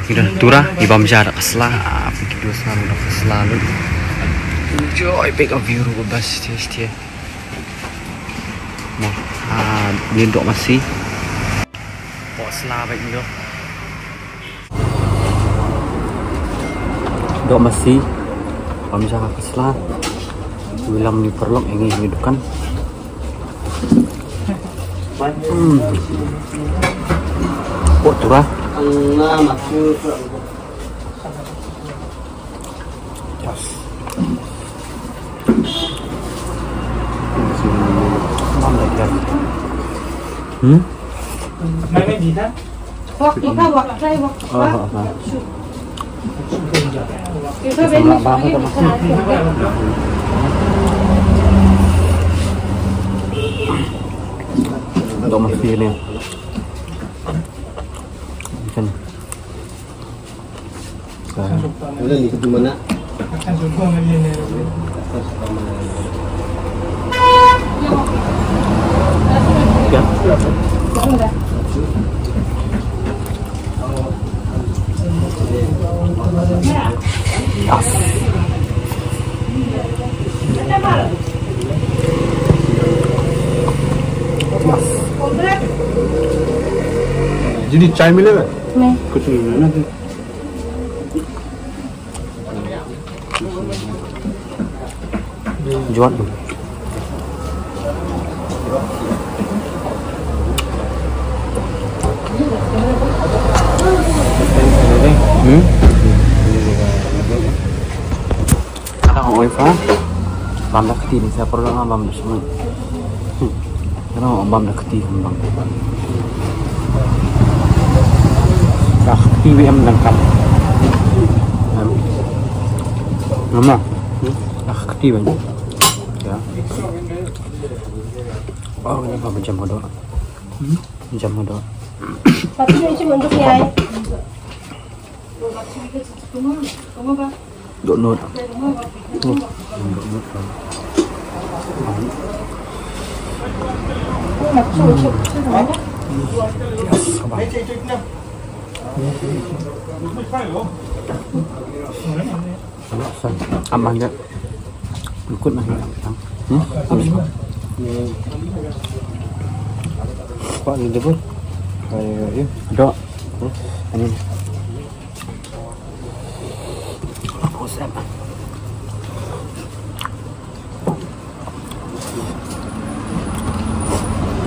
Kira turah ibam jarak selah begitu selalu enjoy pick up view ru bas dia mau biến độ masih bỏ sla vậy được độ masih bam jarak sla wilam ni perlok ingin hidupkan kok turah Mana dia? Wak, kita wak saya wak. Kita Untuk masih ni. Macam ni. Boleh ni ke mana? akan jumpa dengan dia. Ya. Jadi chai मिलेगा? नहीं कुछ नहीं मिलेगा ना? Jual dulu. Ada wifi. Bam dah keti ni saya perlu bam semua. Karena bam dah keti bam. Dah keti WM lengkap. Nama. Dah keti banyak. Ya. Oh, ini apa jam modal? Jam modal. Tapi dia cuma untuk nyai. Độ nốt. Aman ya. Ikut lah. Pak ni dia pun. Ya. Ada. Ini.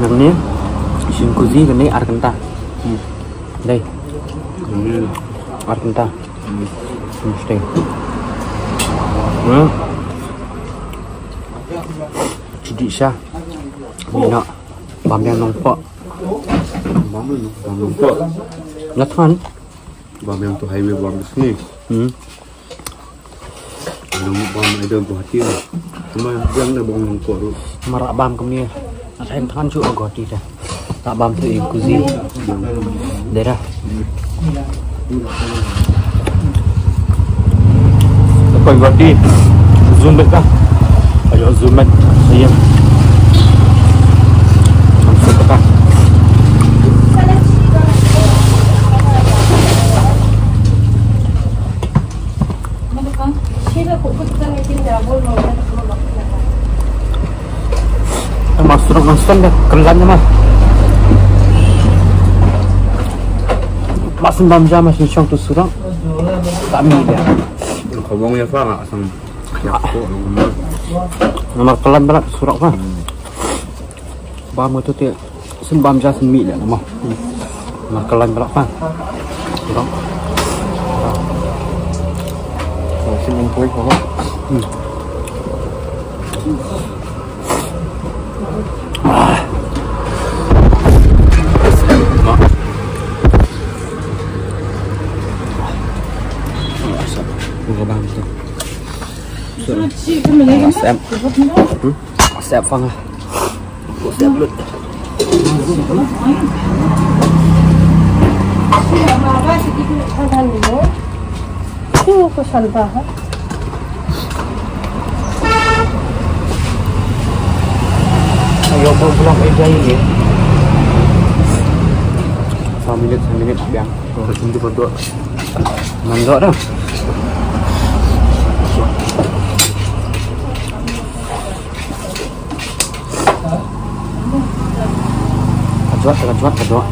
Yang ni singkuzi ini air kentang. Đây. Air kentang. Mesti. Jadi sah. Mina bam yang nampak. Bam nampak. Nyatan. Bam yang tu highway bam di sini. Bam ada Guwahati. Cuma yang dah bam nampak tu. Marak bam ke ni. Saya tangan juga Guwahati dah. Tak bam tu kuzi. Daerah. Lepas Guwahati. Zoom back dah. Ayo zoom back. Saya. Langsung ke atas. Masuk nonton dah kelannya mas. Mak sembam jam masih cong tu surang. Tak mi dia. Kau bang ya faham asam. Ya. Nama kelan berat surak kan. Bam tu tu sembam jam semi dia nama. Nama kelan berat kan. Surang. Sini kau kau. Sẹp phong à, sẹp luôn. Itu pesan bahan. Ayo pulang aja ini. 1 minit biang. Satu berdua. Mandok dah. Kejut.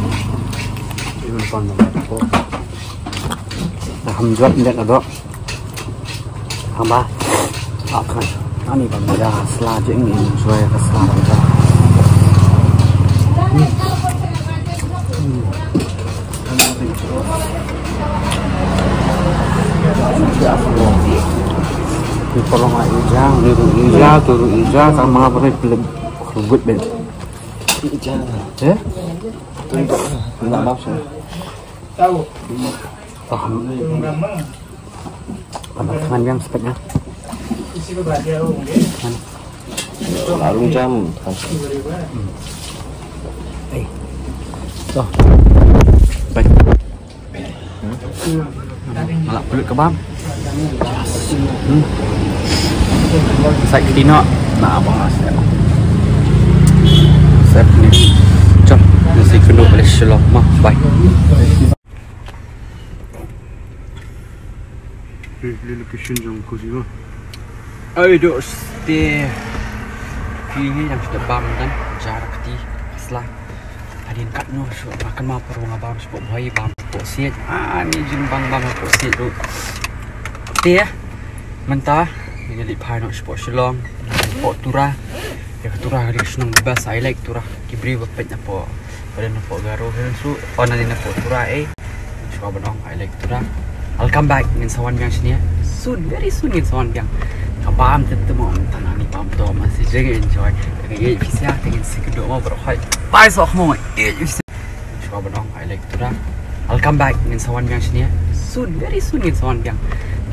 Ini depan. Dah hamjat ni dah dok. Hamba. Akan. Ani bang dah selajeng ni sesuai keselamatan dah. Ni kolong ijang, ni turu ijang sama apa belum rebut ben. Ijang. Eh? Enggak nafsu. Tahu. Paham. Memang Tangan yang speknya. isi kebaca mungkin. Larung jam. Tuh. Baik. Malah kulit kebab. Saya ke dino. Nah, abang asal. Saya ni. Jom, nasi kena boleh shalom mah. Bye. Ini location jam kau sih. Aduh, stay. Ini yang sudah bam kan, jarak di selah. Tadi kat no, so makan mah perlu ngabam sebab bahaya bam posit. Ni jin bang posit tu. Stay ya, mentah. Ini lipat no sport shalom, sport turah. Ya turah hari senang bebas. I like turah. Kibri bapet apa? Pada nampak garuh kan so. Oh nanti nampak turah Suka benong. I like turah. I'll come back dengan sawan biang sini ya. Soon, very soon dengan sawan biang. Kabam tetap mau tanah ni pam tu masih jaga enjoy. Dengan kisah dengan si kedua mau berhai. Bye sok mau. Suka benong. I like turah. I'll come back dengan sawan biang sini ya. Soon, very soon dengan sawan biang.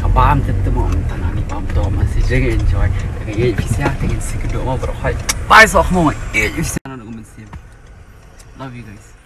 Kabam tetap mau tanah ni pam tu masih jaga enjoy. Dengan kisah dengan si kedua mau berhai. Bye sok mau. Love you guys.